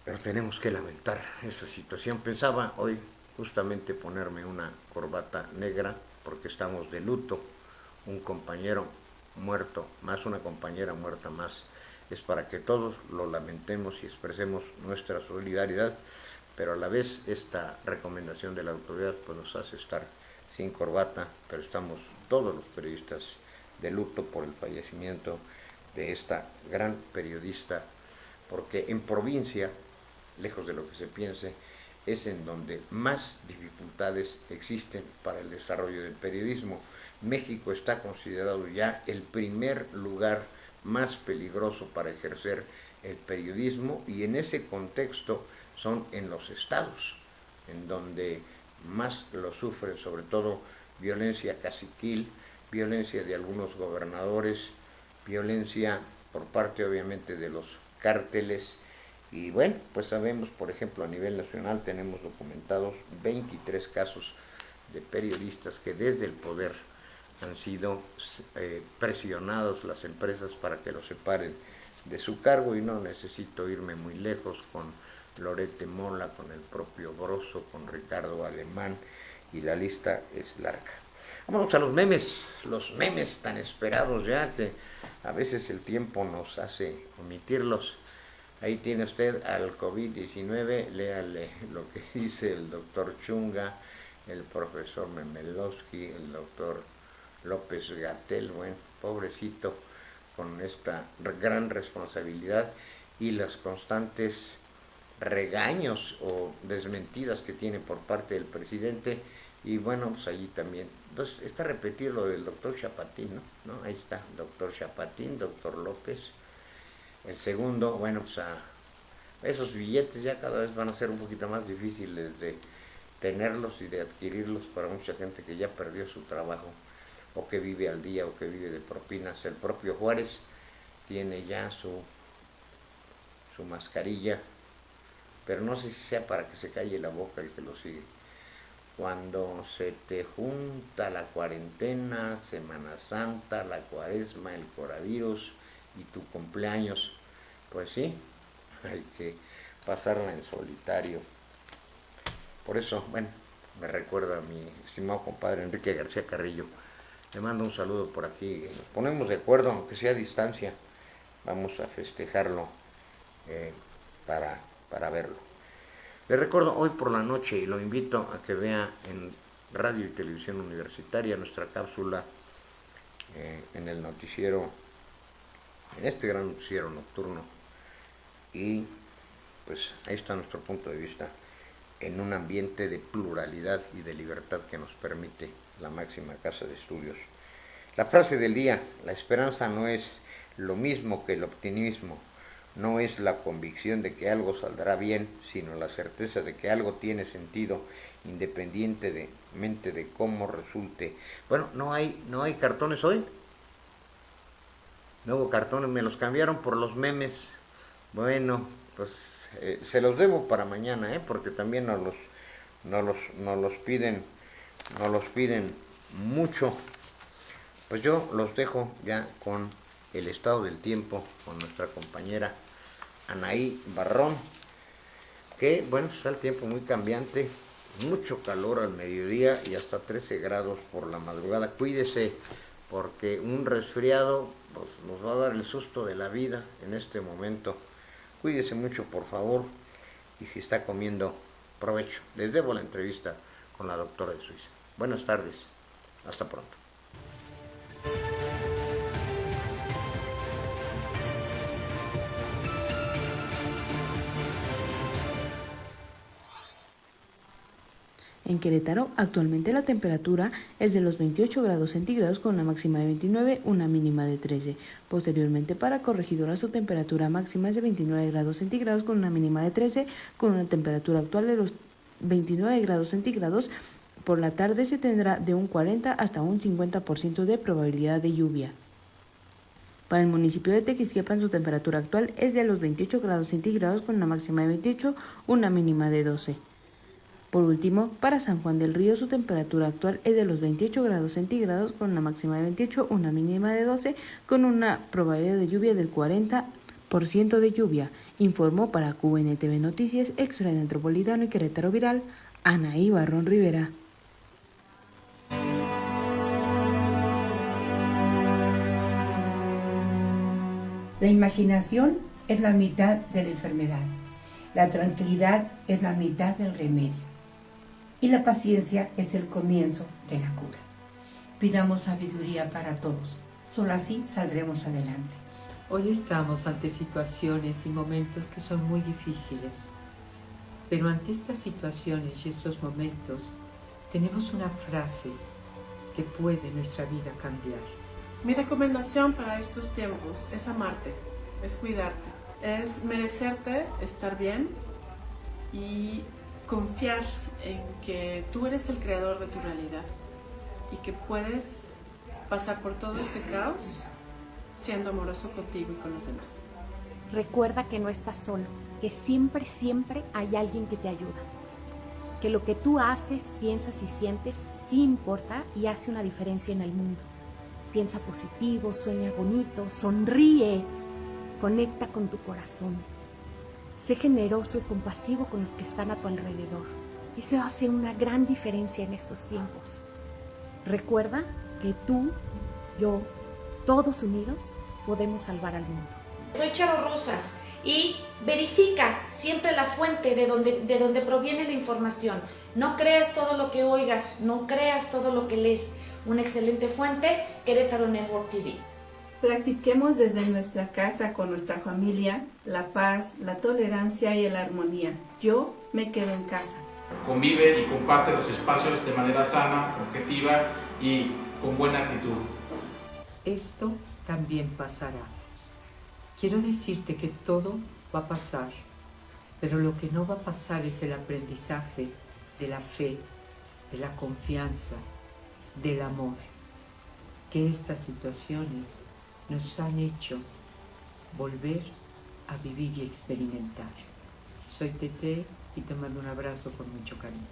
pero tenemos que lamentar esa situación. Pensaba hoy justamente ponerme una corbata negra porque estamos de luto, un compañero muerto más, una compañera muerta más, es para que todos lo lamentemos y expresemos nuestra solidaridad, pero a la vez esta recomendación de la autoridad pues nos hace estar sin corbata, pero estamos todos los periodistas de luto por el fallecimiento de esta gran periodista, porque en provincia, lejos de lo que se piense, es en donde más dificultades existen para el desarrollo del periodismo. México está considerado ya el primer lugar más peligroso para ejercer el periodismo, y en ese contexto son en los estados, en donde más lo sufren, sobre todo violencia caciquil, violencia de algunos gobernadores, violencia por parte obviamente de los cárteles. Y bueno, pues sabemos, por ejemplo, a nivel nacional tenemos documentados 23 casos de periodistas que desde el poder han sido presionados las empresas para que los separen de su cargo, y no necesito irme muy lejos con Lorete Mola, con el propio Broso, con Ricardo Alemán, y la lista es larga. Vámonos a los memes tan esperados ya que a veces el tiempo nos hace omitirlos. Ahí tiene usted al COVID-19, léale lo que dice el doctor Chunga, el profesor Memelowski, el doctor López-Gatell, bueno, pobrecito, con esta gran responsabilidad y los constantes regaños o desmentidas que tiene por parte del presidente. Y bueno, pues allí también, entonces está repetir lo del doctor Chapatín, ¿no? Ahí está, doctor Chapatín, doctor López. El segundo, bueno, pues esos billetes ya cada vez van a ser un poquito más difíciles de tenerlos y de adquirirlos para mucha gente que ya perdió su trabajo, o que vive al día, o que vive de propinas. El propio Juárez tiene ya su mascarilla, pero no sé si sea para que se calle la boca el que lo sigue. Cuando se te junta la cuarentena, Semana Santa, la Cuaresma, el coronavirus y tu cumpleaños, pues sí, hay que pasarla en solitario. Por eso, bueno, me recuerda a mi estimado compadre Enrique García Carrillo. Le mando un saludo por aquí. Nos ponemos de acuerdo, aunque sea a distancia. Vamos a festejarlo para verlo. Le recuerdo hoy por la noche y lo invito a que vea en Radio y Televisión Universitaria nuestra cápsula en el noticiero, en este gran noticiero nocturno. Y pues ahí está nuestro punto de vista en un ambiente de pluralidad y de libertad que nos permite la máxima casa de estudios. La frase del día: la esperanza no es lo mismo que el optimismo, no es la convicción de que algo saldrá bien, sino la certeza de que algo tiene sentido independientemente de cómo resulte. Bueno, no hay cartones hoy. No hubo cartones, me los cambiaron por los memes. Bueno, pues se los debo para mañana, porque también nos los piden mucho. Pues yo los dejo ya con el estado del tiempo, con nuestra compañera Anaí Barrón, que bueno, está el tiempo muy cambiante, mucho calor al mediodía y hasta 13 grados por la madrugada. Cuídese, porque un resfriado pues, nos va a dar el susto de la vida en este momento. Cuídese mucho, por favor, y si está comiendo, provecho. Les debo la entrevista con la doctora de Suiza. Buenas tardes, hasta pronto. En Querétaro, actualmente la temperatura es de los 28 grados centígrados con una máxima de 29, una mínima de 13. Posteriormente, para Corregidora, su temperatura máxima es de 29 grados centígrados con una mínima de 13, con una temperatura actual de los 29 grados centígrados. Por la tarde se tendrá de un 40 hasta un 50% de probabilidad de lluvia. Para el municipio de Tequisquiapan, su temperatura actual es de los 28 grados centígrados con una máxima de 28, una mínima de 12. Por último, para San Juan del Río, su temperatura actual es de los 28 grados centígrados con una máxima de 28, una mínima de 12, con una probabilidad de lluvia del 40% de lluvia. Informó para QNTV Noticias, Extra Metropolitano y Querétaro Viral, Anaí Barrón Rivera. La imaginación es la mitad de la enfermedad, la tranquilidad es la mitad del remedio y la paciencia es el comienzo de la cura. Pidamos sabiduría para todos, solo así saldremos adelante. Hoy estamos ante situaciones y momentos que son muy difíciles, pero ante estas situaciones y estos momentos tenemos una frase que puede nuestra vida cambiar. Mi recomendación para estos tiempos es amarte, es cuidarte, es merecerte estar bien y confiar en que tú eres el creador de tu realidad y que puedes pasar por todo este caos siendo amoroso contigo y con los demás. Recuerda que no estás solo, que siempre hay alguien que te ayuda, que lo que tú haces, piensas y sientes sí importa y hace una diferencia en el mundo. Piensa positivo, sueña bonito, sonríe, conecta con tu corazón. Sé generoso y compasivo con los que están a tu alrededor. Eso hace una gran diferencia en estos tiempos. Recuerda que tú, yo, todos unidos, podemos salvar al mundo. Soy Charo Rosas y verifica siempre la fuente de donde proviene la información. No creas todo lo que oigas, no creas todo lo que lees. Una excelente fuente, Querétaro Network TV. Practiquemos desde nuestra casa con nuestra familia la paz, la tolerancia y la armonía. Yo me quedo en casa. Convive y comparte los espacios de manera sana, objetiva y con buena actitud. Esto también pasará. Quiero decirte que todo va a pasar, pero lo que no va a pasar es el aprendizaje de la fe, de la confianza, del amor, que estas situaciones nos han hecho volver a vivir y experimentar. Soy Tete y te mando un abrazo con mucho cariño.